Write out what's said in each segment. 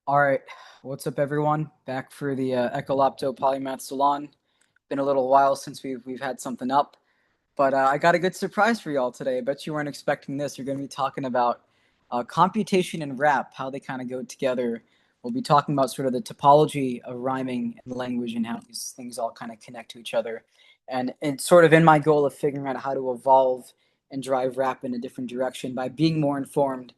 All right, what's up, everyone? Back for the Ekkolápto Polymath Salon. Been a little while since we've had something up, but I got a good surprise for y'all today. I bet you weren't expecting this. You're going to be talking about computation and rap, how they kind of go together. We'll be talking about sort of the topology of rhyming and language and how these things all kind of connect to each other. And it's sort of in my goal of figuring out how to evolve and drive rap in a different direction by being more informed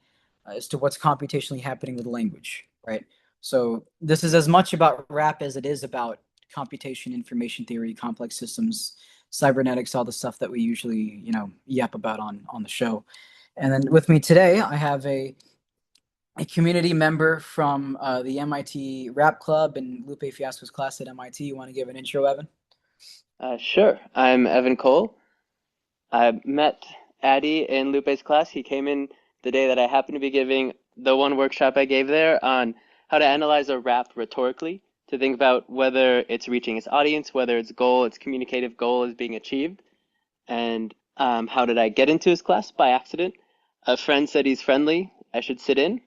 as to what's computationally happening with language, right? So this is as much about rap as it is about computation, information theory, complex systems, cybernetics, all the stuff that we usually, yap about on the show. And then with me today, I have a community member from the MIT Rap Club and Lupe Fiasco's class at MIT. You want to give an intro, Evan? Sure. I'm Evan Cole. I met Addy in Lupe's class. He came in the day that I happened to be giving the one workshop I gave there on how to analyze a rap rhetorically, to think about whether it's reaching its audience, whether its communicative goal is being achieved. And how did I get into his class? By accident. A friend said he's friendly. I should sit in.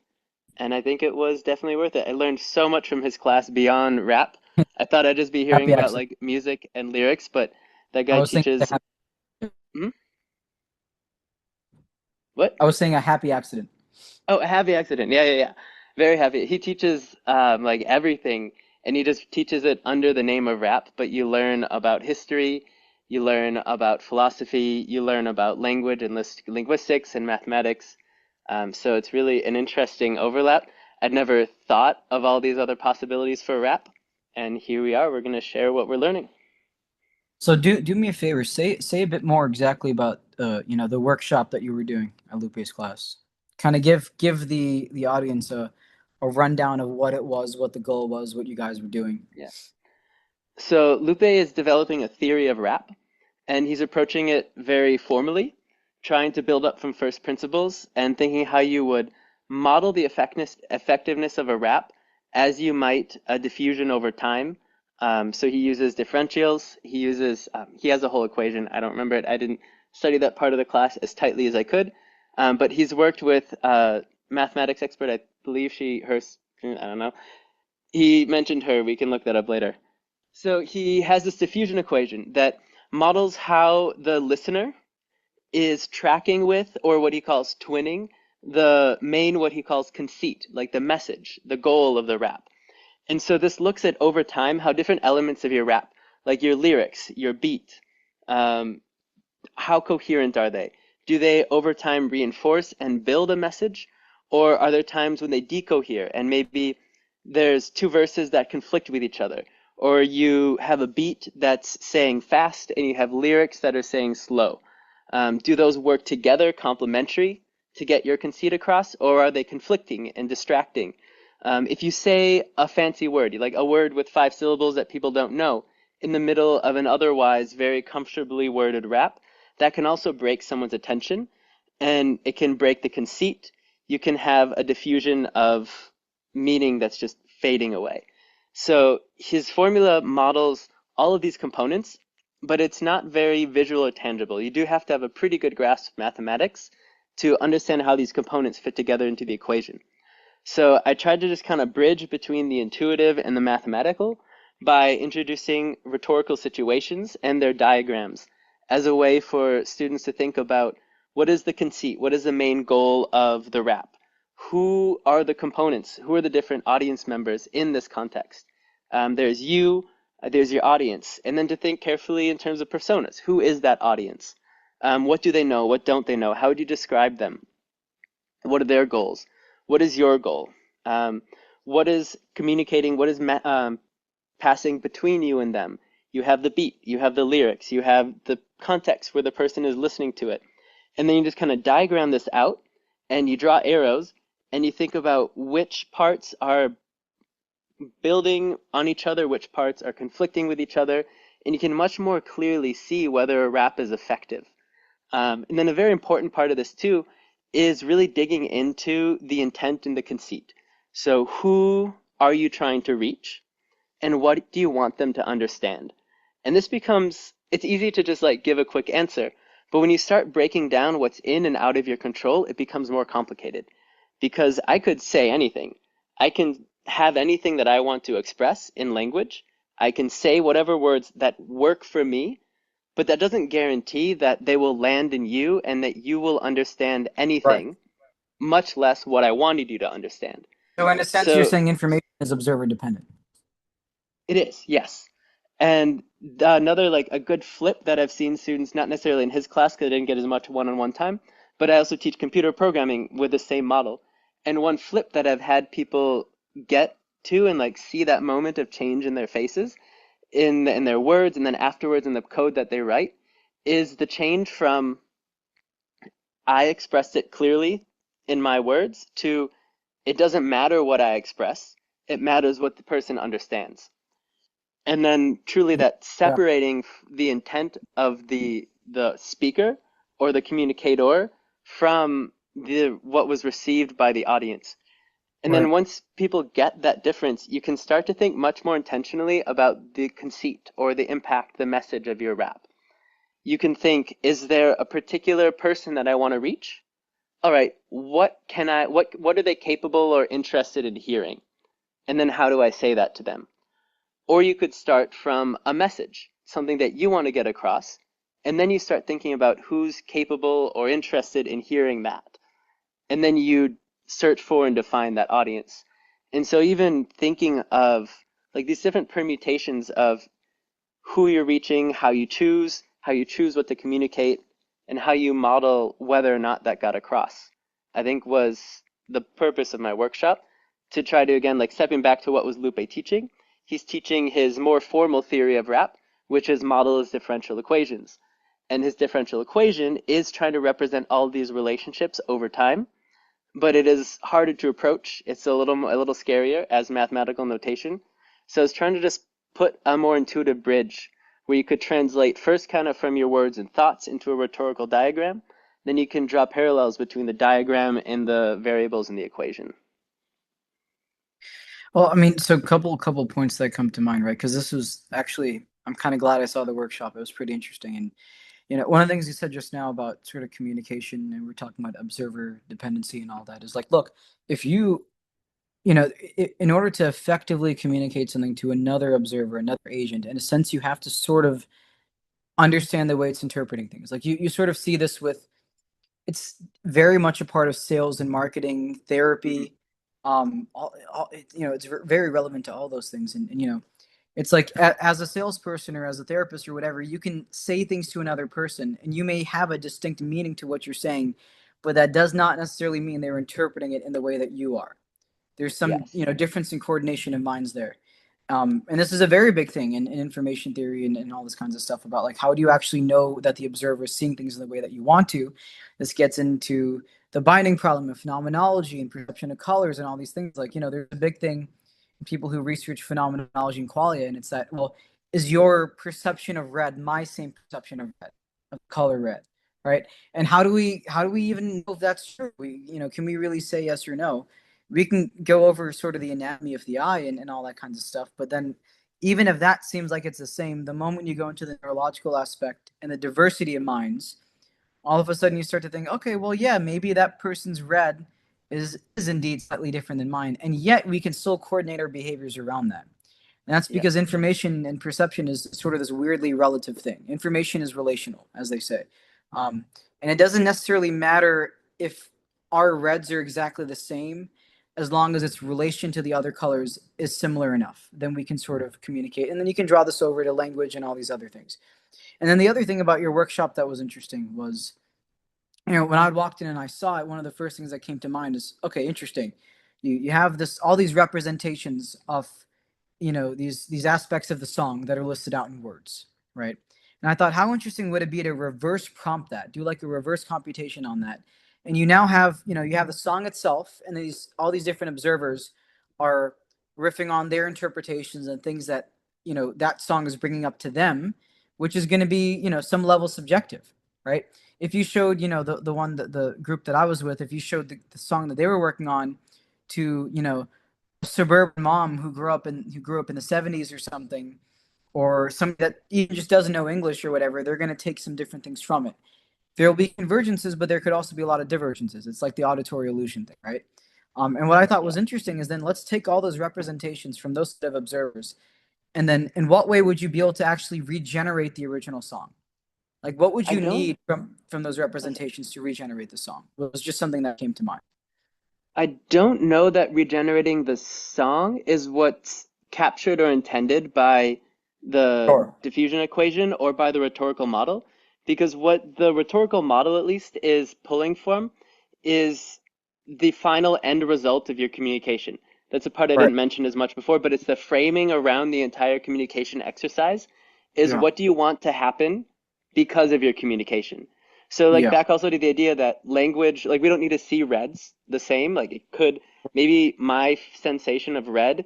And I think it was definitely worth it. I learned so much from his class beyond rap. I thought I'd just be hearing Happy about accident. like music and lyrics, but that I guy was thinking teaches. Hmm? What? I was saying a happy accident. Oh, a happy accident. Yeah, yeah, yeah. Very happy. He teaches like everything, and he just teaches it under the name of rap, but you learn about history, you learn about philosophy, you learn about language and linguistics and mathematics. So it's really an interesting overlap. I'd never thought of all these other possibilities for rap, and here we are. We're going to share what we're learning. So do me a favor, say a bit more exactly about the workshop that you were doing at Lupe's class. Kind of give the audience a rundown of what it was, what the goal was, what you guys were doing. Yeah. So Lupe is developing a theory of rap, and he's approaching it very formally, trying to build up from first principles and thinking how you would model the effectiveness of a rap as you might a diffusion over time. So he uses differentials. He has a whole equation. I don't remember it. I didn't study that part of the class as tightly as I could. But he's worked with a mathematics expert. I believe I don't know. He mentioned her. We can look that up later. So he has this diffusion equation that models how the listener is tracking with, or what he calls twinning, the main, what he calls conceit, like the message, the goal of the rap. And so this looks at over time how different elements of your rap, like your lyrics, your beat, um, how coherent are they? Do they over time reinforce and build a message? Or are there times when they decohere and maybe there's two verses that conflict with each other? Or you have a beat that's saying fast and you have lyrics that are saying slow. Do those work together, complementary, to get your conceit across? Or are they conflicting and distracting? If you say a fancy word, like a word with 5 syllables that people don't know, in the middle of an otherwise very comfortably worded rap, that can also break someone's attention and it can break the conceit. You can have a diffusion of meaning that's just fading away. So his formula models all of these components, but it's not very visual or tangible. You do have to have a pretty good grasp of mathematics to understand how these components fit together into the equation. So I tried to just kind of bridge between the intuitive and the mathematical by introducing rhetorical situations and their diagrams as a way for students to think about what is the conceit, what is the main goal of the rap, who are the components, who are the different audience members in this context. There's you, there's your audience, and then to think carefully in terms of personas. Who is that audience? What do they know? What don't they know? How would you describe them? What are their goals? What is your goal? Um, what is communicating? What is passing between you and them? You have the beat, you have the lyrics, you have the context where the person is listening to it. And then you just kind of diagram this out and you draw arrows and you think about which parts are building on each other, which parts are conflicting with each other, and you can much more clearly see whether a rap is effective. And then a very important part of this too is really digging into the intent and the conceit. So who are you trying to reach and what do you want them to understand? And this becomes, it's easy to just like give a quick answer, but when you start breaking down what's in and out of your control, it becomes more complicated because I could say anything. I can have anything that I want to express in language. I can say whatever words that work for me, but that doesn't guarantee that they will land in you and that you will understand Right. anything, much less what I wanted you to understand. So in a sense, you're So saying information is observer dependent. it is, yes. And another, like a good flip that I've seen students, not necessarily in his class because I didn't get as much one-on-one time, but I also teach computer programming with the same model. And one flip that I've had people get to and like see that moment of change in their faces, in their words, and then afterwards in the code that they write, is the change from I expressed it clearly in my words to it doesn't matter what I express, it matters what the person understands. And then truly that Yeah. separating the intent of the speaker or the communicator from the what was received by the audience. And then Right. once people get that difference, you can start to think much more intentionally about the conceit or the impact, the message of your rap. You can think, is there a particular person that I want to reach? All right, what are they capable or interested in hearing? And then how do I say that to them? Or you could start from a message, something that you want to get across, and then you start thinking about who's capable or interested in hearing that. And then you search for and define that audience. And so even thinking of like these different permutations of who you're reaching, how you choose what to communicate, and how you model whether or not that got across, I think was the purpose of my workshop to try to, again, like stepping back to what was Lupe teaching. He's teaching his more formal theory of rap, which is model as differential equations. And his differential equation is trying to represent all these relationships over time, but it is harder to approach. It's a little scarier as mathematical notation. So I was trying to just put a more intuitive bridge where you could translate first kind of from your words and thoughts into a rhetorical diagram. Then you can draw parallels between the diagram and the variables in the equation. Well, I mean, so couple points that come to mind, right? Because this was actually, I'm kind of glad I saw the workshop. It was pretty interesting. And one of the things you said just now about sort of communication, and we're talking about observer dependency and all that, is like, look, if in order to effectively communicate something to another observer, another agent, in a sense, you have to sort of understand the way it's interpreting things. Like you sort of see this with, it's very much a part of sales and marketing, therapy. It's very relevant to all those things. And it's like as a salesperson or as a therapist or whatever, you can say things to another person and you may have a distinct meaning to what you're saying, but that does not necessarily mean they're interpreting it in the way that you are. There's some Yes. difference in coordination of minds there. And this is a very big thing in information theory and all this kinds of stuff about like how do you actually know that the observer is seeing things in the way that you want to. This gets into the binding problem of phenomenology and perception of colors and all these things. Like there's a big thing in people who research phenomenology and qualia, and it's that, well, is your perception of red my same perception of red, of color red, right? And how do we even know if that's true? Can we really say yes or no? We can go over sort of the anatomy of the eye and all that kinds of stuff. But then, even if that seems like it's the same, the moment you go into the neurological aspect and the diversity of minds, all of a sudden you start to think, okay, well, yeah, maybe that person's red is indeed slightly different than mine, and yet we can still coordinate our behaviors around that. And that's because Yes. information and perception is sort of this weirdly relative thing. Information is relational, as they say. And it doesn't necessarily matter if our reds are exactly the same, as long as its relation to the other colors is similar enough. Then we can sort of communicate. And then you can draw this over to language and all these other things. And then the other thing about your workshop that was interesting was, when I walked in and I saw it, one of the first things that came to mind is, okay, interesting. You have this all these representations of these aspects of the song that are listed out in words, right? And I thought, how interesting would it be to reverse prompt that, do like a reverse computation on that, and you now have you have the song itself, and these all these different observers are riffing on their interpretations and things that that song is bringing up to them, which is going to be some level subjective, right? If you showed the group that I was with, if you showed the song that they were working on to suburban mom who grew up in the 70s or something, or somebody that even just doesn't know English or whatever, they're going to take some different things from it. There will be convergences, but there could also be a lot of divergences. It's like the auditory illusion thing, right? And what I thought Yeah. was interesting is then let's take all those representations from those set of observers, and then in what way would you be able to actually regenerate the original song? Like, what would I you don't. need from those Oh, sorry. representations to regenerate the song? It was just something that came to mind. I don't know that regenerating the song is what's captured or intended by the Sure. diffusion equation or by the rhetorical model, because what the rhetorical model at least is pulling from is the final end result of your communication. That's a part I Right. didn't mention as much before, but it's the framing around the entire communication exercise is Yeah. what do you want to happen because of your communication. So like Yeah. back also to the idea that language, like we don't need to see reds the same. Like it could, maybe my sensation of red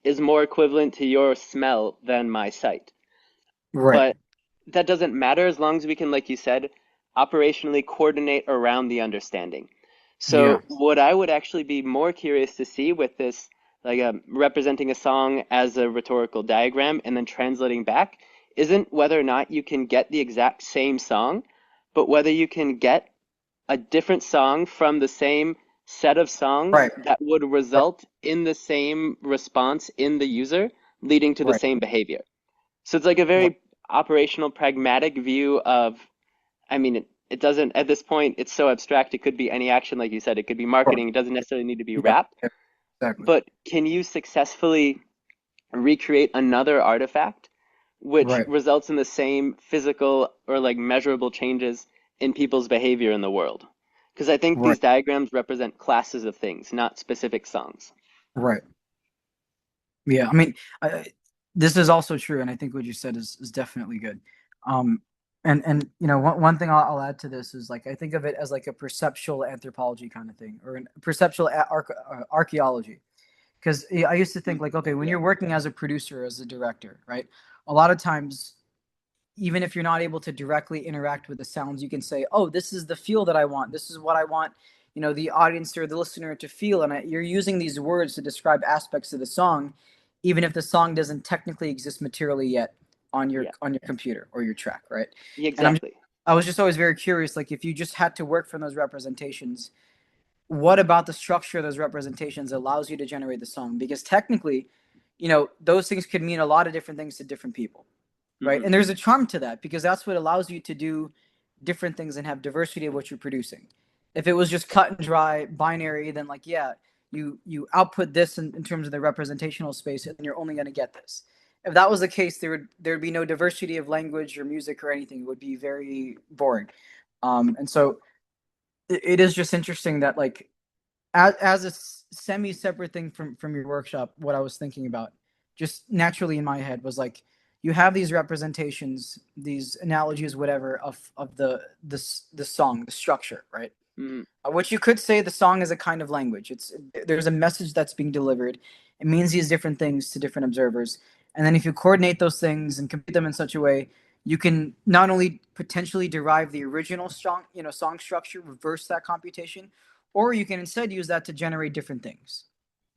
is more equivalent to your smell than my sight. Right. But that doesn't matter as long as we can, like you said, operationally coordinate around the understanding. Yeah. So what I would actually be more curious to see with this, like representing a song as a rhetorical diagram and then translating back, isn't whether or not you can get the exact same song, but whether you can get a different song from the same set of songs Right. that would Right. result in the same response in the user, leading to the Right. same behavior. So it's like a Right. very operational, pragmatic view of, I mean, it doesn't, at this point, it's so abstract. It could be any action, like you said, it could be Sure. marketing. It doesn't necessarily need to be Yeah. rap. Yeah. Exactly. But can you successfully recreate another artifact which Right. results in the same physical or like measurable changes in people's behavior in the world? Because I think Right. these diagrams represent classes of things, not specific songs. Right. Yeah. I mean, this is also true, and I think what you said is definitely good. Um, and one thing I'll add to this is like I think of it as like a perceptual anthropology kind of thing, or a perceptual archaeology. Because I used to think like, okay, when Yeah. you're working as a producer, as a director, right? A lot of times, even if you're not able to directly interact with the sounds, you can say, oh, this is the feel that I want. This is what I want, the audience or the listener to feel. And you're using these words to describe aspects of the song, even if the song doesn't technically exist materially yet on your Yeah. computer or your track, right? And Exactly. I was just always very curious, like if you just had to work from those representations, what about the structure of those representations allows you to generate the song? Because technically, those things could mean a lot of different things to different people, right? Hmm. And there's a charm to that because that's what allows you to do different things and have diversity of what you're producing. If it was just cut and dry binary, then like yeah, you output this in terms of the representational space, and you're only going to get this. If that was the case, there'd be no diversity of language or music or anything. It would be very boring. And so it is just interesting that like as a semi-separate thing from your workshop, what I was thinking about just naturally in my head was like you have these representations, these analogies, whatever, of the song, the structure, right? Hmm. Which you could say the song is a kind of language. There's a message that's being delivered. It means these different things to different observers, and then if you coordinate those things and compute them in such a way, you can not only potentially derive the original song structure, reverse that computation, or you can instead use that to generate different things,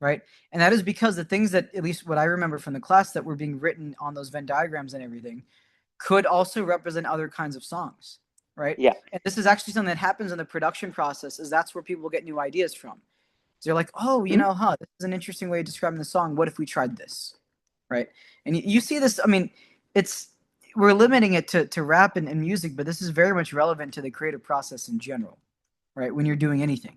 right? And that is because the things that, at least what I remember from the class, that were being written on those Venn diagrams and everything, could also represent other kinds of songs, right? Yeah. And this is actually something that happens in the production process, is that's where people get new ideas from. So they're like, oh, Mhm. this is an interesting way of describing the song. What if we tried this, right? And you see this. I mean, it's we're limiting it to rap and music, but this is very much relevant to the creative process in general, right? When you're doing anything.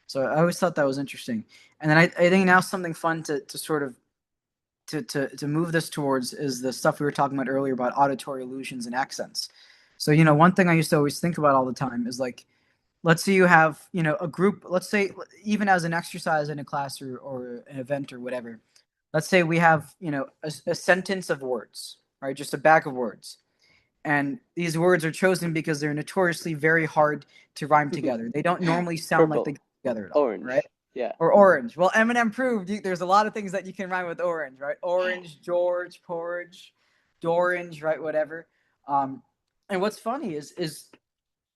So I always thought that was interesting. And then I think now something fun to sort of to move this towards is the stuff we were talking about earlier about auditory illusions and accents. So, one thing I used to always think about all the time is like, let's say you have, a group, let's say even as an exercise in a class or an event or whatever, let's say we have, a sentence of words, right? Just a bag of words. And these words are chosen because they're notoriously very hard to rhyme together. They don't normally sound like they Purple, go together at all, right? orange. Yeah. Or orange. Well, Eminem proved there's a lot of things that you can rhyme with orange, right? Orange, George, porridge, Dorange, right? Whatever. Um, and what's funny is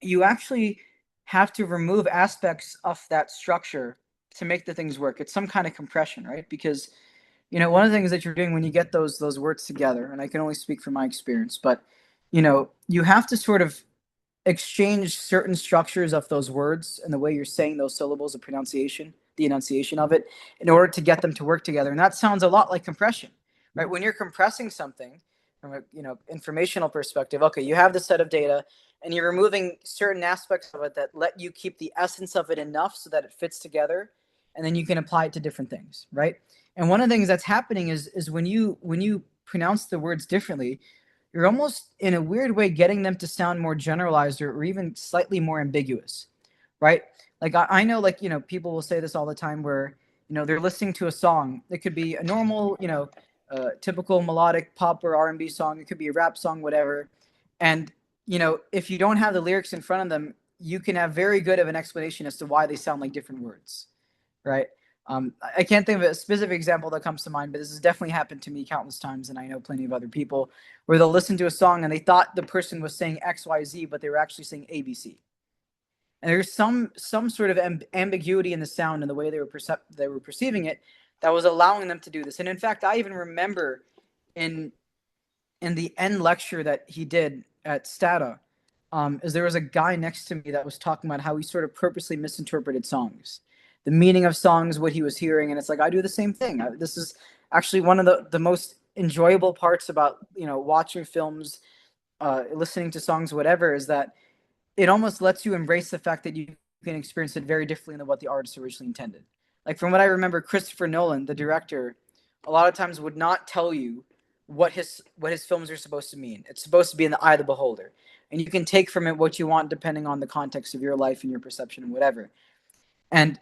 you actually have to remove aspects of that structure to make the things work. It's some kind of compression, right? Because one of the things that you're doing when you get those words together, and I can only speak from my experience, but you have to sort of exchange certain structures of those words and the way you're saying those syllables of pronunciation the enunciation of it, in order to get them to work together. And that sounds a lot like compression, right? When you're compressing something from a informational perspective, okay, you have the set of data and you're removing certain aspects of it that let you keep the essence of it enough so that it fits together, and then you can apply it to different things, right? And one of the things that's happening is when you pronounce the words differently, you're almost in a weird way getting them to sound more generalized, or even slightly more ambiguous, right? Like I know, like, people will say this all the time where, they're listening to a song. It could be a normal, typical melodic pop or R&B song. It could be a rap song, whatever. And, if you don't have the lyrics in front of them, you can have very good of an explanation as to why they sound like different words, right? I can't think of a specific example that comes to mind, but this has definitely happened to me countless times, and I know plenty of other people where they'll listen to a song and they thought the person was saying X, Y, Z, but they were actually saying A, B, C. And there's some sort of ambiguity in the sound and the way they were perceiving it that was allowing them to do this. And in fact, I even remember in the end lecture that he did at Stata, is there was a guy next to me that was talking about how he sort of purposely misinterpreted songs, the meaning of songs, what he was hearing. And it's like, I do the same thing. This is actually one of the most enjoyable parts about, watching films, listening to songs, whatever, is that it almost lets you embrace the fact that you can experience it very differently than what the artist originally intended. Like, from what I remember, Christopher Nolan, the director, a lot of times would not tell you what his films are supposed to mean. It's supposed to be in the eye of the beholder, and you can take from it what you want depending on the context of your life and your perception and whatever. And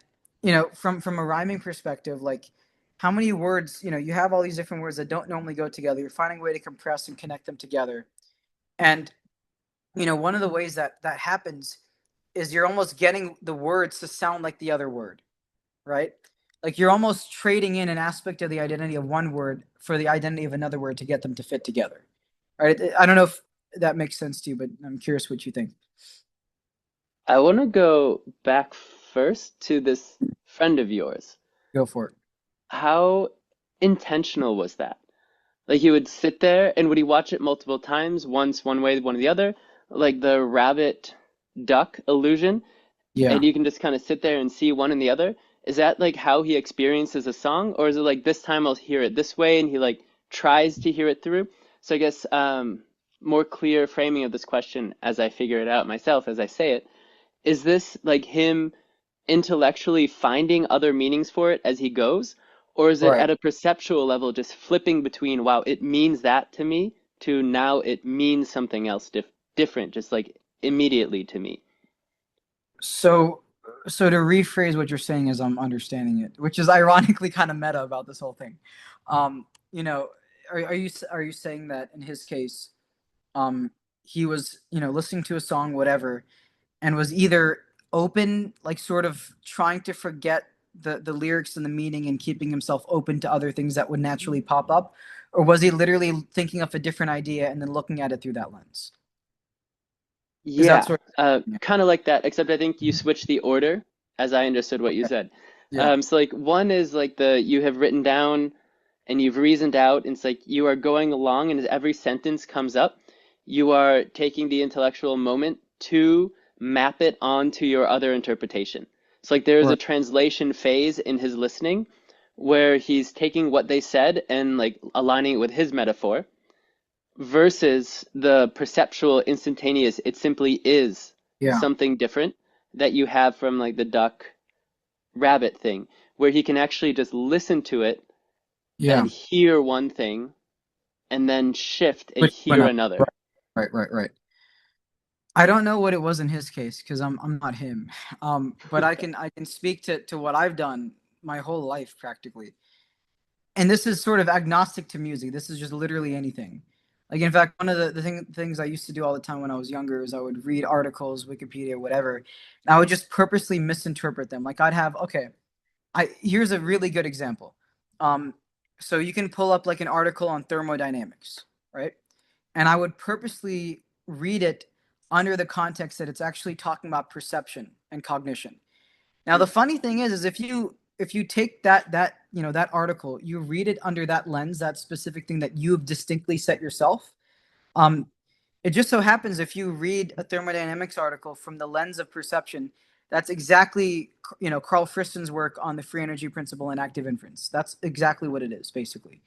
from a rhyming perspective, like, how many words, you have all these different words that don't normally go together. You're finding a way to compress and connect them together. And one of the ways that happens is you're almost getting the words to sound like the other word, right? Like, you're almost trading in an aspect of the identity of one word for the identity of another word to get them to fit together. Right? I don't know if that makes sense to you, but I'm curious what you think. I want to go back first to this friend of yours. Go for it. How intentional was that? Like, he would sit there, and would he watch it multiple times, once one way, one the other, like the rabbit duck illusion, Yeah. and you can just kind of sit there and see one and the other? Is that like how he experiences a song, or is it like this time I'll hear it this way, and he like tries to hear it through? So I guess more clear framing of this question as I figure it out myself as I say it, is this like him intellectually finding other meanings for it as he goes? Or is it Right. at a perceptual level just flipping between, wow, it means that to me, to now it means something else different, just like immediately to me? So, to rephrase what you're saying as I'm understanding it, which is ironically kind of meta about this whole thing. Um, you know, are you saying that in his case, he was, listening to a song, whatever, and was either open, like sort of trying to forget the lyrics and the meaning and keeping himself open to other things that would naturally pop up, or was he literally thinking of a different idea and then looking at it through that lens? Is that Yeah, sort of, kind of like that, except I think you switch the order as I understood what you okay. said. Yeah. So like one is like the you have written down and you've reasoned out, and it's like you are going along, and as every sentence comes up, you are taking the intellectual moment to map it onto your other interpretation. It's like there is a Right. translation phase in his listening where he's taking what they said and like aligning it with his metaphor versus the perceptual instantaneous, it simply is Yeah. something different that you have from like the duck rabbit thing, where he can actually just listen to it and Yeah. hear one thing and then shift and Which one hear up? another. Right. Right. Right. Right. I don't know what it was in his case because I'm not him. But I can speak to what I've done my whole life practically. And this is sort of agnostic to music. This is just literally anything. Like, in fact, one of the things I used to do all the time when I was younger is I would read articles, Wikipedia, whatever, and I would just purposely misinterpret them. Like, I'd have, okay, I here's a really good example. Um, so you can pull up like an article on thermodynamics, right? And I would purposely read it under the context that it's actually talking about perception and cognition. Now, the funny thing is if you take that article, you read it under that lens, that specific thing that you've distinctly set yourself. Um, it just so happens if you read a thermodynamics article from the lens of perception, That's exactly, Carl Friston's work on the free energy principle and active inference. That's exactly what it is, basically.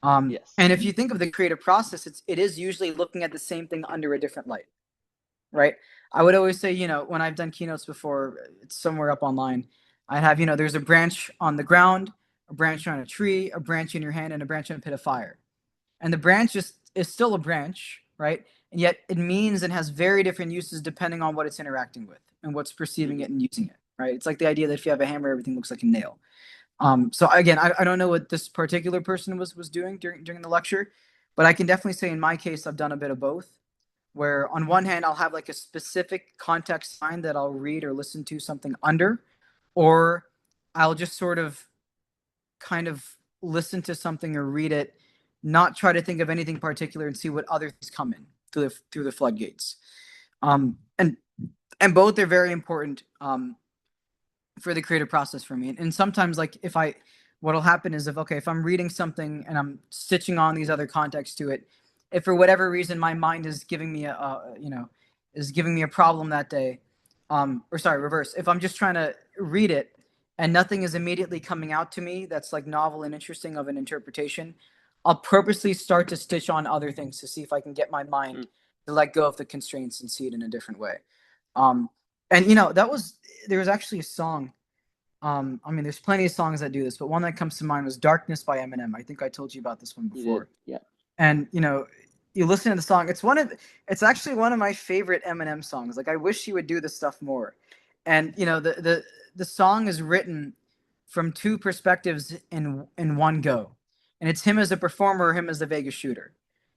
Yes. And if you think of the creative process, it is usually looking at the same thing under a different light, right? I would always say, when I've done keynotes before, it's somewhere up online. I have, there's a branch on the ground, a branch on a tree, a branch in your hand, and a branch in a pit of fire. And the branch is still a branch, right? And yet it means and has very different uses depending on what it's interacting with and what's perceiving Hmm. it and using it, right? It's like the idea that if you have a hammer, everything looks like a nail. So again, I don't know what this particular person was doing during the lecture, but I can definitely say in my case, I've done a bit of both. Where on one hand, I'll have like a specific context sign that I'll read or listen to something under, or I'll just sort of kind of listen to something or read it, not try to think of anything particular and see what other things come in through the floodgates. And both are very important for the creative process for me. And sometimes, like what'll happen is if I'm reading something and I'm stitching on these other contexts to it, if for whatever reason my mind is giving me a problem that day, or sorry, reverse. If I'm just trying to read it and nothing is immediately coming out to me that's like novel and interesting of an interpretation, I'll purposely start to stitch on other things to see if I can get my Mm. mind to let go of the constraints and see it in a different way. Um, and there was actually a song. I mean, there's plenty of songs that do this, but one that comes to mind was "Darkness" by Eminem. I think I told you about this one You did. before. Yeah. And you listen to the song. It's actually one of my favorite Eminem songs. Like I wish he would do this stuff more. And the song is written from two perspectives in one go, and it's him as a performer, him as the Vegas shooter,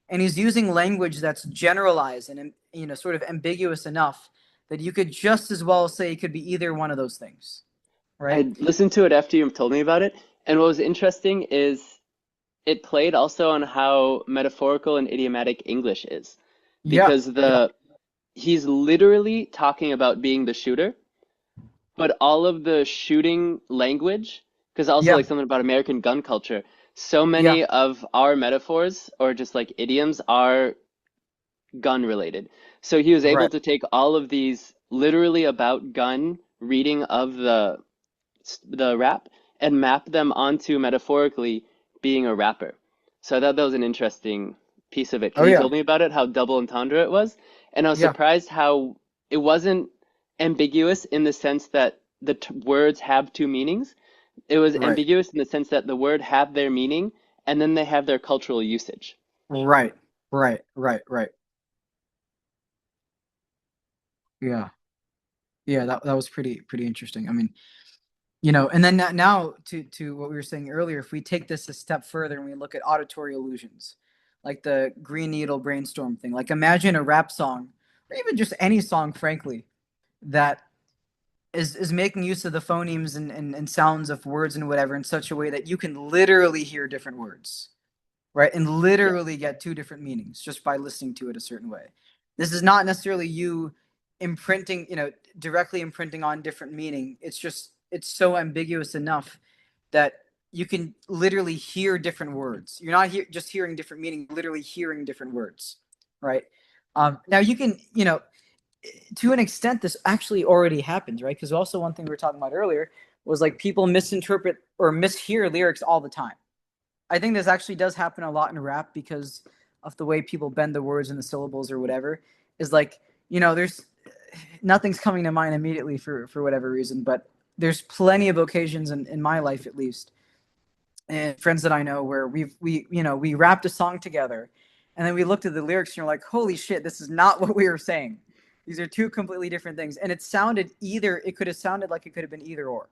and he's using language that's generalized and sort of ambiguous enough that you could just as well say it could be either one of those things, right? I listened to it after you told me about it, and what was interesting is it played also on how metaphorical and idiomatic English is, Yeah, because yeah, he's literally talking about being the shooter, but all of the shooting language, because also yeah, like something about American gun culture, so yeah. many of our metaphors or just like idioms are gun related. So he was able Right. to take all of these literally about gun reading of the rap and map them onto metaphorically being a rapper. So I thought that was an interesting piece of it Oh because he yeah, told me about it, how double entendre it was, and I was yeah. surprised how it wasn't ambiguous in the sense that the words have two meanings. It was Right. ambiguous in the sense that the word have their meaning and then they have their cultural usage. Right. Right. Right. Right. Yeah. Yeah. That was pretty interesting. I mean, and then now to what we were saying earlier, if we take this a step further and we look at auditory illusions, like the Green Needle brainstorm thing, like imagine a rap song or even just any song, frankly, that is making use of the phonemes and sounds of words and whatever in such a way that you can literally hear different words, right? And Yeah. literally get two different meanings just by listening to it a certain way. This is not necessarily you imprinting, directly imprinting on different meaning. It's so ambiguous enough that you can literally hear different words. You're not just hearing different meaning, literally hearing different words, right? Now you can, to an extent, this actually already happens, right? Because also one thing we were talking about earlier was like people misinterpret or mishear lyrics all the time. I think this actually does happen a lot in rap because of the way people bend the words and the syllables or whatever. Is like, there's nothing's coming to mind immediately for whatever reason, but there's plenty of occasions in my life at least, and friends that I know where we rapped a song together, and then we looked at the lyrics and you're like, holy shit, this is not what we were saying. These are two completely different things, and it could have sounded like it could have been either or,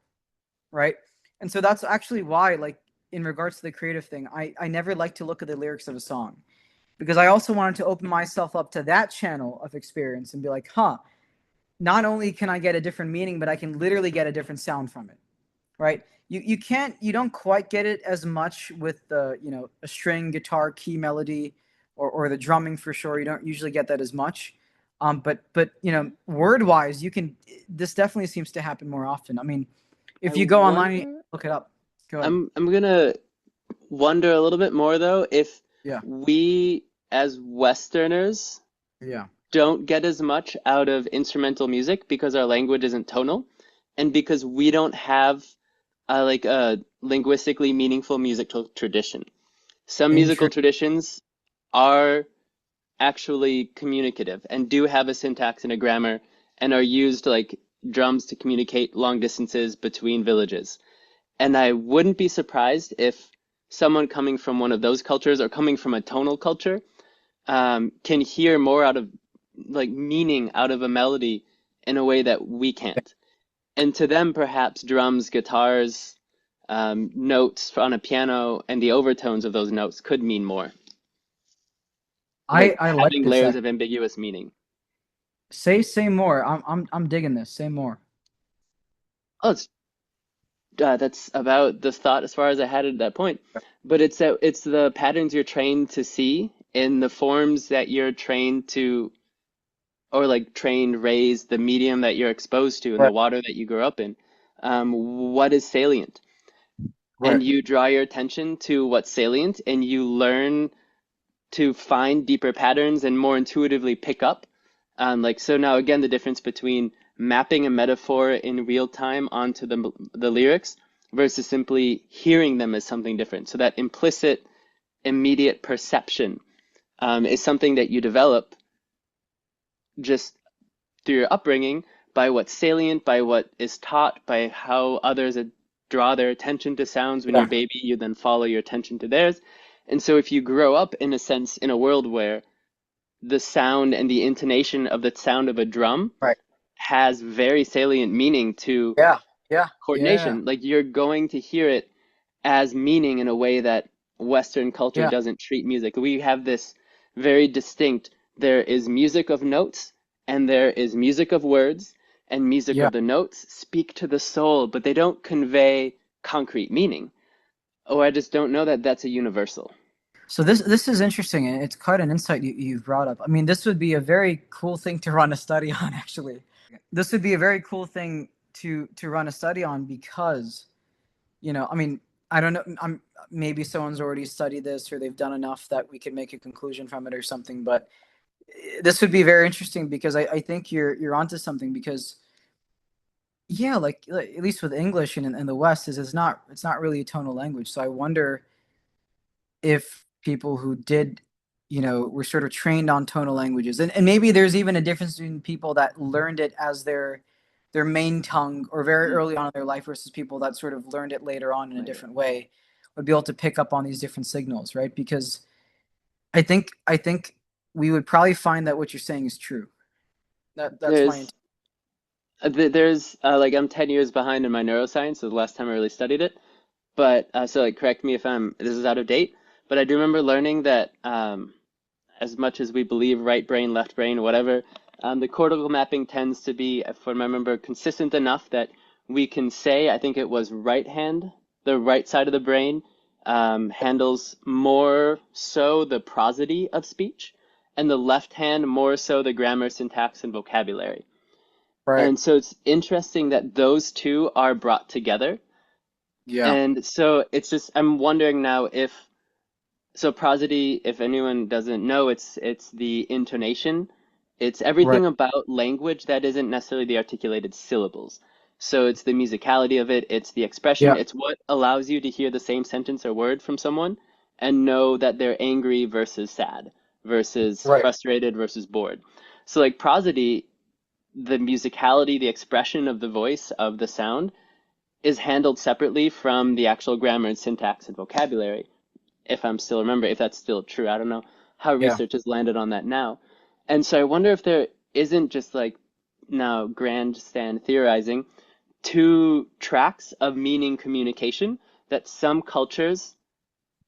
right? And so that's actually why, like, in regards to the creative thing, I never like to look at the lyrics of a song because I also wanted to open myself up to that channel of experience and be like, huh, not only can I get a different meaning, but I can literally get a different sound from it, right? You don't quite get it as much with the a string guitar key melody or the drumming for sure. You don't usually get that as much. But word wise, you can. This definitely seems to happen more often. I mean, I if you go online and wonder, look it up, go ahead. I'm gonna wonder a little bit more though if Yeah, we as Westerners yeah, don't get as much out of instrumental music because our language isn't tonal. and because we don't have like a linguistically meaningful musical tradition. Some musical Interesting. traditions are actually communicative and do have a syntax and a grammar and are used like drums to communicate long distances between villages. And I wouldn't be surprised if someone coming from one of those cultures or coming from a tonal culture can hear more out of like meaning out of a melody in a way that we can't. And to them, perhaps drums, guitars, notes on a piano, and the overtones of those notes could mean more, I like I like having this. layers of ambiguous meaning. Say more. I'm digging this. Say more. Oh, that's about the thought as far as I had it at that point. But it's the patterns you're trained to see in the forms that you're trained to, or like trained, raised, the medium that you're exposed to, and the Right. water that you grew up in. What is salient? Right. And you draw your attention to what's salient, and you learn to find deeper patterns and more intuitively pick up. Like so now again, the difference between mapping a metaphor in real time onto the lyrics versus simply hearing them as something different. So that implicit, immediate perception is something that you develop just through your upbringing by what's salient, by what is taught, by how others draw their attention to sounds when you're a Yeah. baby, you then follow your attention to theirs. And so if you grow up in a sense in a world where the sound and the intonation of the sound of a drum Right. has very salient meaning to Yeah. Yeah. Yeah. coordination. Like you're going to hear it as meaning in a way that Western culture Yeah. doesn't treat music. We have this very distinct, there is music of notes and there is music of words, and music Yeah. of the notes speak to the soul, but they don't convey concrete meaning. Oh, I just don't know that that's a universal. So this is interesting, and it's quite an insight you've brought up. I mean, this would be a very cool thing to run a study on, actually. This would be a very cool thing to run a study on because, I mean, I don't know. Maybe someone's already studied this or they've done enough that we can make a conclusion from it or something. But this would be very interesting because I think you're onto something because yeah, like at least with English in the West is it's not really a tonal language. So I wonder if people who did, were sort of trained on tonal languages, and maybe there's even a difference between people that learned it as their main tongue or very Mm, early on in their life versus people that sort of learned it later on in a later. different way, would be able to pick up on these different signals, right? Because I think we would probably find that what you're saying is true. That's my There's there's like I'm 10 years behind in my neuroscience, so the last time I really studied it. But so like correct me if this is out of date, but I do remember learning that as much as we believe right brain, left brain, whatever, the cortical mapping tends to be, if I remember, consistent enough that we can say, I think it was right hand, the right side of the brain handles more so the prosody of speech, and the left hand more so the grammar, syntax, and vocabulary. right. And so it's interesting that those two are brought together. Yeah. And so it's just, I'm wondering now if so prosody, if anyone doesn't know, it's the intonation. It's Right. everything about language that isn't necessarily the articulated syllables. So it's the musicality of it, it's the expression, Yeah. it's what allows you to hear the same sentence or word from someone and know that they're angry versus sad, versus Right. frustrated versus bored. So like prosody, the musicality, the expression of the voice of the sound is handled separately from the actual grammar and syntax and vocabulary if I'm still remember, if that's still true. I don't know how Yeah. research has landed on that now. And so I wonder if there isn't just like now grandstand theorizing two tracks of meaning communication that some cultures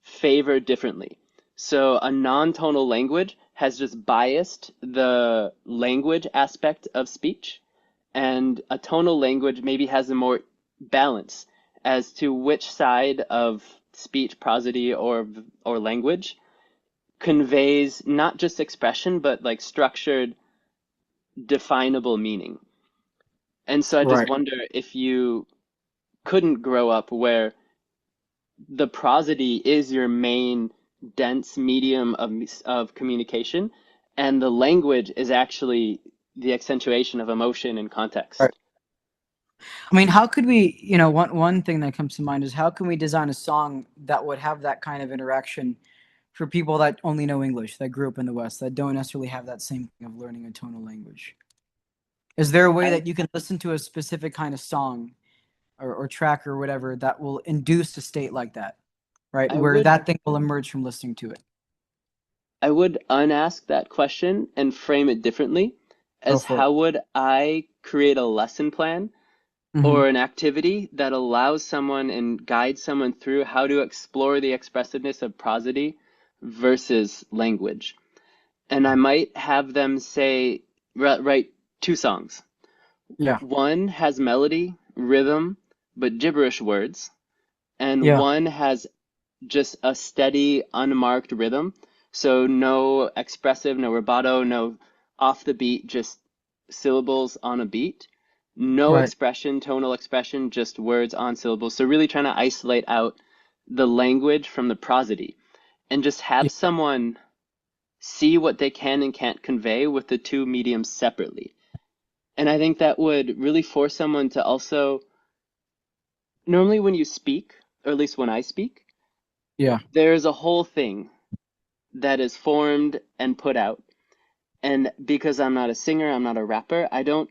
favor differently. So a non-tonal language has just biased the language aspect of speech, and a tonal language maybe has a more balance as to which side of speech, prosody, or language conveys not just expression but like structured, definable meaning. And so I just Right. wonder if you couldn't grow up where the prosody is your main dense medium of communication, and the language is actually the accentuation of emotion and Right. context. I mean, how could we, one thing that comes to mind is how can we design a song that would have that kind of interaction for people that only know English, that grew up in the West, that don't necessarily have that same thing of learning a tonal language? Is there a way I that you can listen to a specific kind of song or track or whatever that will induce a state like that, right? I Where would that thing will emerge from listening to it. I would unask that question and frame it differently Go as for it. how would I create a lesson plan Hmm. or an activity that allows someone and guides someone through how to explore the expressiveness of prosody versus language. And I might have them say, write two songs. Yeah. One has melody, rhythm, but gibberish words, and Yeah. one has just a steady, unmarked rhythm. So no expressive, no rubato, no off the beat, just syllables on a beat. No Right. expression, tonal expression, just words on syllables. So really trying to isolate out the language from the prosody and just Yeah. have someone see what they can and can't convey with the two mediums separately. And I think that would really force someone to also, normally when you speak, or at least when I speak, Yeah. there's a whole thing that is formed and put out. And because I'm not a singer, I'm not a rapper, I don't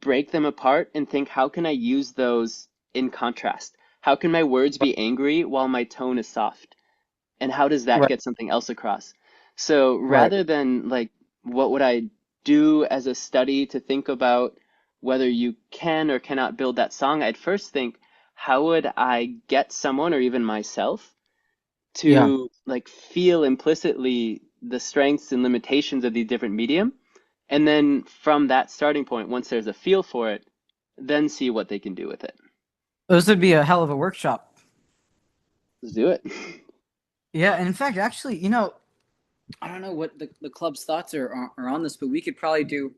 break them apart and think, how can I use those in contrast? How can my words be angry while my tone is soft? And how does that Right. get something else across? So Right. rather than like, what would I do as a study to think about whether you can or cannot build that song, I'd first think, how would I get someone or even myself Yeah. to like feel implicitly the strengths and limitations of these different medium, and then from that starting point, once there's a feel for it, then see what they can do with it. This would be a hell of a workshop. Let's do it. Yeah. And in fact, actually, I don't know what the club's thoughts are on this, but we could probably do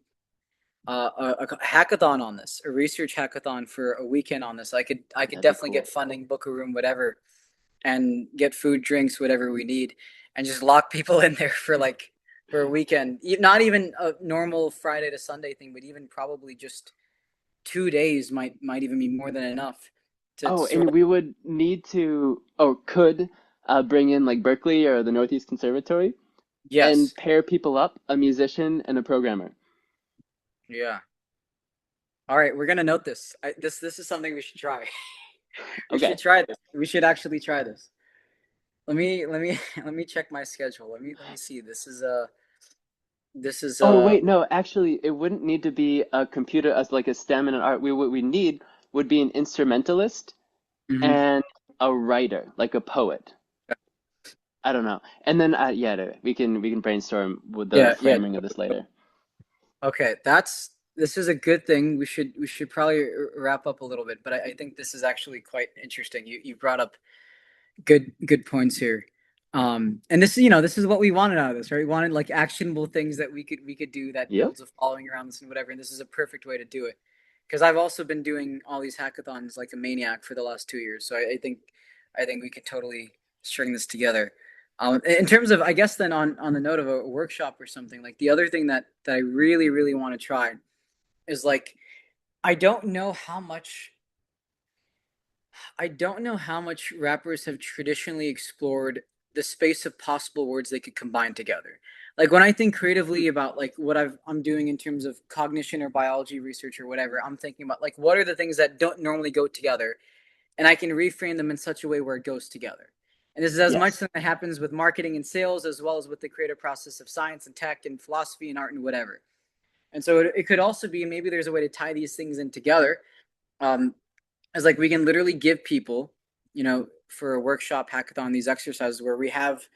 a hackathon on this, a research hackathon for a weekend on this. I could That'd be definitely get cool. funding, book a room, whatever, and get food, drinks, whatever we need, and just lock people in there for a weekend. Not even a normal Friday to Sunday thing, but even probably just 2 days might even be more than enough to Oh, sort and of. we would need to, or could, bring in like Berkeley or the Northeast Conservatory and Yes. pair people up, a musician and a programmer. Yeah. All right, we're gonna note this. This is something we should try. We should Okay. try this. We should actually try this. Let me let me check my schedule. Let me see. Oh, wait, no, actually, it wouldn't need to be a computer as like a STEM and an art. What we need would be an instrumentalist mhm. and a writer, like a poet. I don't know. And then yeah, we can brainstorm with the Yeah, yeah. framing of this later. Okay, this is a good thing. We should probably wrap up a little bit, but I think this is actually quite interesting. You brought up good points here. And this is what we wanted out of this, right? We wanted like actionable things that we could do that Yep. builds a following around this and whatever. And this is a perfect way to do it. Because I've also been doing all these hackathons like a maniac for the last 2 years. So I think we could totally string this together. In terms of, I guess, then on the note of a workshop or something, like the other thing that I really really want to try is like I don't know how much I don't know how much rappers have traditionally explored the space of possible words they could combine together. Like when I think Hmm. creatively about like what I'm doing in terms of cognition or biology research or whatever, I'm thinking about like what are the things that don't normally go together, and I can reframe them in such a way where it goes together. And this is as much Yes. that happens with marketing and sales as well as with the creative process of science and tech and philosophy and art and whatever. And so it could also be maybe there's a way to tie these things in together. Um, is like we can literally give people, for a workshop hackathon, these exercises where we have,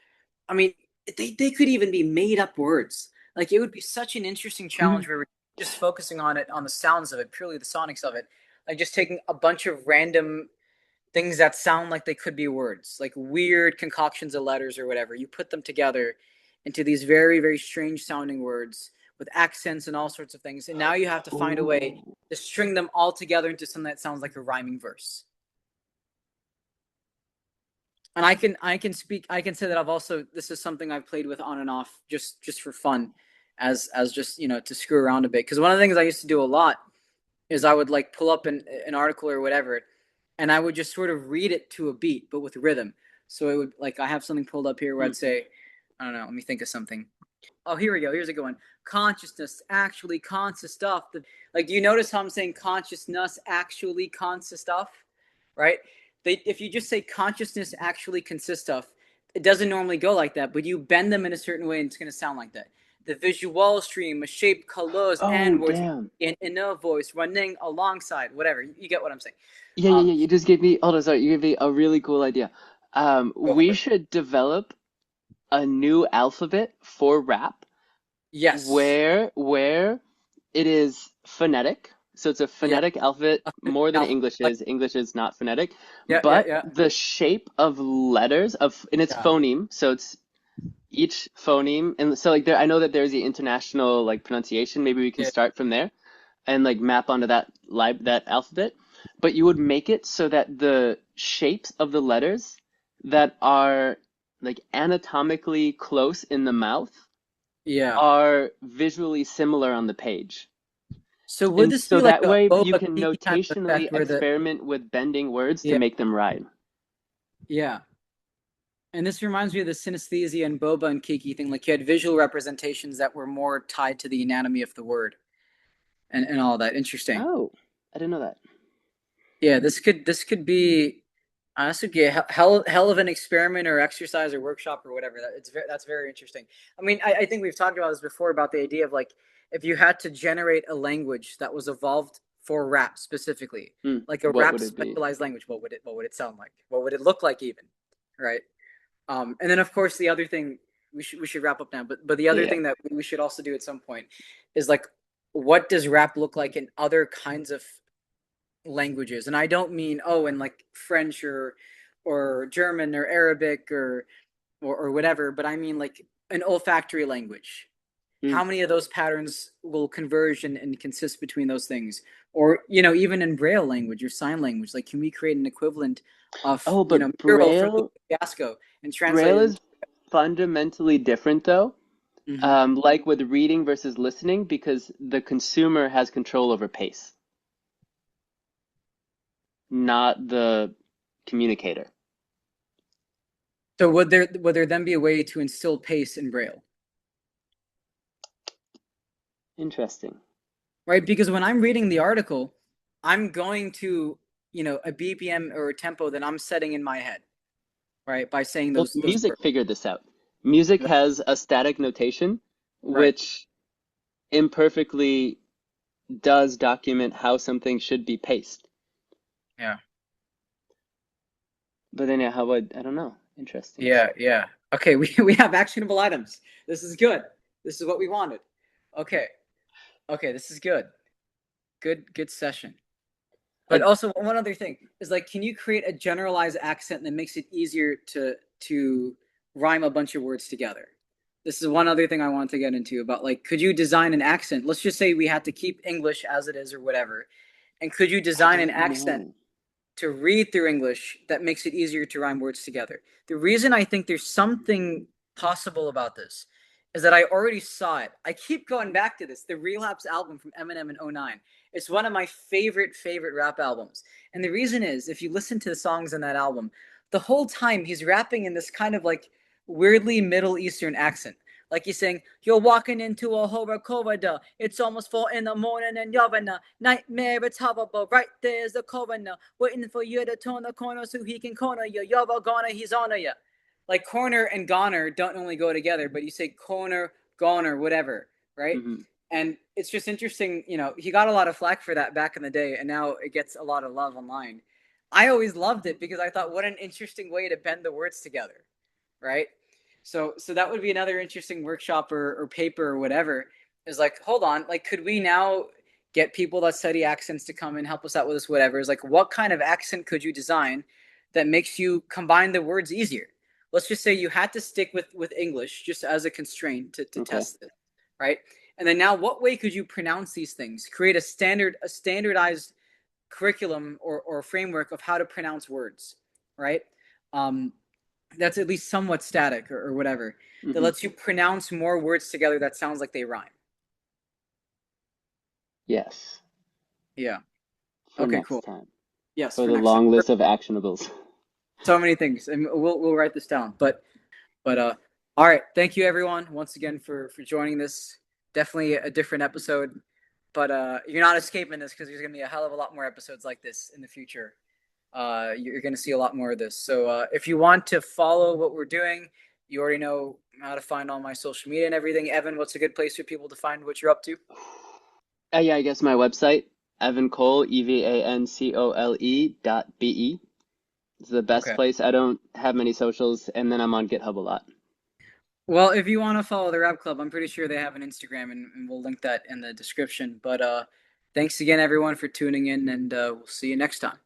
I mean, they could even be made up words. Like it would be such an interesting Hmm. challenge where we're just focusing on it, on the sounds of it, purely the sonics of it. Like just taking a bunch of random things that sound like they could be words, like weird concoctions of letters or whatever. You put them together into these very, very strange sounding words with accents and all sorts of things. And now you have to find a way Ooh. to string them all together into something that sounds like a rhyming verse. And I can say that I've also, this is something I've played with on and off just for fun, as just to screw around a bit. Because one of the things I used to do a lot is I would like pull up an article or whatever, and I would just sort of read it to a beat, but with rhythm. So it would like I have something pulled up here where Hmm. I'd say, I don't know, let me think of something. Oh, here we go. Here's a good one. Consciousness actually consists of the like. Do you notice how I'm saying consciousness actually consists of, right? If you just say consciousness actually consists of, it doesn't normally go like that. But you bend them in a certain way, and it's going to sound like that. The visual stream, a shape, colors, Oh, and words, damn. an inner voice running alongside, whatever. You get what I'm saying. Yeah, yeah, Um, yeah. You just gave me, hold on, sorry. You gave me a really cool idea. go We for it. should develop a new alphabet for rap Yes. where it is phonetic. So it's a Yeah. phonetic alphabet more than Alpha. English Like, is. English is not phonetic, yeah, yeah, but yeah, the shape of letters of in its yeah, phoneme. So it's each phoneme, and so like there, I know that there's the international like pronunciation. Maybe we can yeah, start from there and like map onto that alphabet. But you would make it so that the shapes of the letters that are like anatomically close in the mouth yeah. are visually similar on the page. So would And this so be like that a way you boba can kiki kind of notationally effect where the experiment with bending words to yeah, make them rhyme. yeah. And this reminds me of the synesthesia and boba and kiki thing. Like you had visual representations that were more tied to the anatomy of the word and all that. Interesting. Oh, I didn't know that. Yeah, this could be this would be a hell of an experiment or exercise or workshop or whatever. That's very interesting. I mean, I think we've talked about this before about the idea of like if you had to generate a language that was evolved for rap specifically, Hmm. like a What rap would it be? specialized language, what would it sound like? What would it look like even? Right? And then of course the other thing we should wrap up now, but the Yeah, other yeah. thing that we should also do at some point is like what does rap look like in other kinds of languages? And I don't mean in like French or German or Arabic or whatever, but I mean like an olfactory language. Hmm. How many of those patterns will converge and consist between those things? Or even in Braille language or sign language, like can we create an equivalent of Oh, but mural from Braille Fiasco and translate Braille it into is fundamentally different though. mm-hmm. Like with reading versus listening, because the consumer has control over pace, not the communicator. So would there then be a way to instill pace in Braille? Interesting. Right? Because when I'm reading the article, I'm going to, a BPM or a tempo that I'm setting in my head, right? By saying Well, those music words. figured this out. Music has a static notation, Right. which imperfectly does document how something should be paced. Yeah. But then, yeah, how would I don't know. Interesting. Yeah, yeah. Okay, we have actionable items. This is good. This is what we wanted. Okay. Okay, this is good. Good session. But I also one other thing is like can you create a generalized accent that makes it easier to rhyme a bunch of words together? This is one other thing I want to get into about like could you design an accent? Let's just say we had to keep English as it is or whatever. And could you I design an don't accent know. to read through English that makes it easier to rhyme words together? The reason I think there's something possible about this is that I already saw it. I keep going back to this, the Relapse album from Eminem in '09. It's one of my favorite rap albums. And the reason is, if you listen to the songs in that album, the whole time he's rapping in this kind of like weirdly Middle Eastern accent. Like he's saying, you're walking into a horror corridor. It's almost 4 in the morning and you're in a nightmare. It's horrible. Right there's the coroner waiting for you to turn the corner so he can corner you. You're a goner, he's on you. Like corner and goner don't only go together, but you say corner, goner, whatever, right? Hmm. And it's just interesting, he got a lot of flack for that back in the day, and now it gets a lot of love online. I always loved it because I thought, what an interesting way to bend the words together, right? So that would be another interesting workshop or paper or whatever. Is like, hold on, like, could we now get people that study accents to come and help us out with this? Whatever is like, what kind of accent could you design that makes you combine the words easier? Let's just say you had to stick with English just as a constraint to Okay. test it, right? And then now, what way could you pronounce these things? Create a standardized curriculum or framework of how to pronounce words, right? Um, that's at least somewhat static or whatever that Hmm. lets you pronounce more words together that sounds like they rhyme. Yes. Yeah. for Okay, next cool. time, Yes, for for the next time. long list of actionables. So many things, and we'll write this down. But all right. Thank you everyone once again for joining this. Definitely a different episode, but you're not escaping this because there's gonna be a hell of a lot more episodes like this in the future. You're gonna see a lot more of this. So if you want to follow what we're doing, you already know how to find all my social media and everything. Evan, what's a good place for people to find what you're up to? Yeah, I guess my website, Evan Cole, EVANCOLE.be. It's the best Okay. place. I don't have many socials, and then I'm on GitHub a lot. Well, if you want to follow the Rap Club, I'm pretty sure they have an Instagram, and we'll link that in the description. But thanks again, everyone, for tuning in, and we'll see you next time.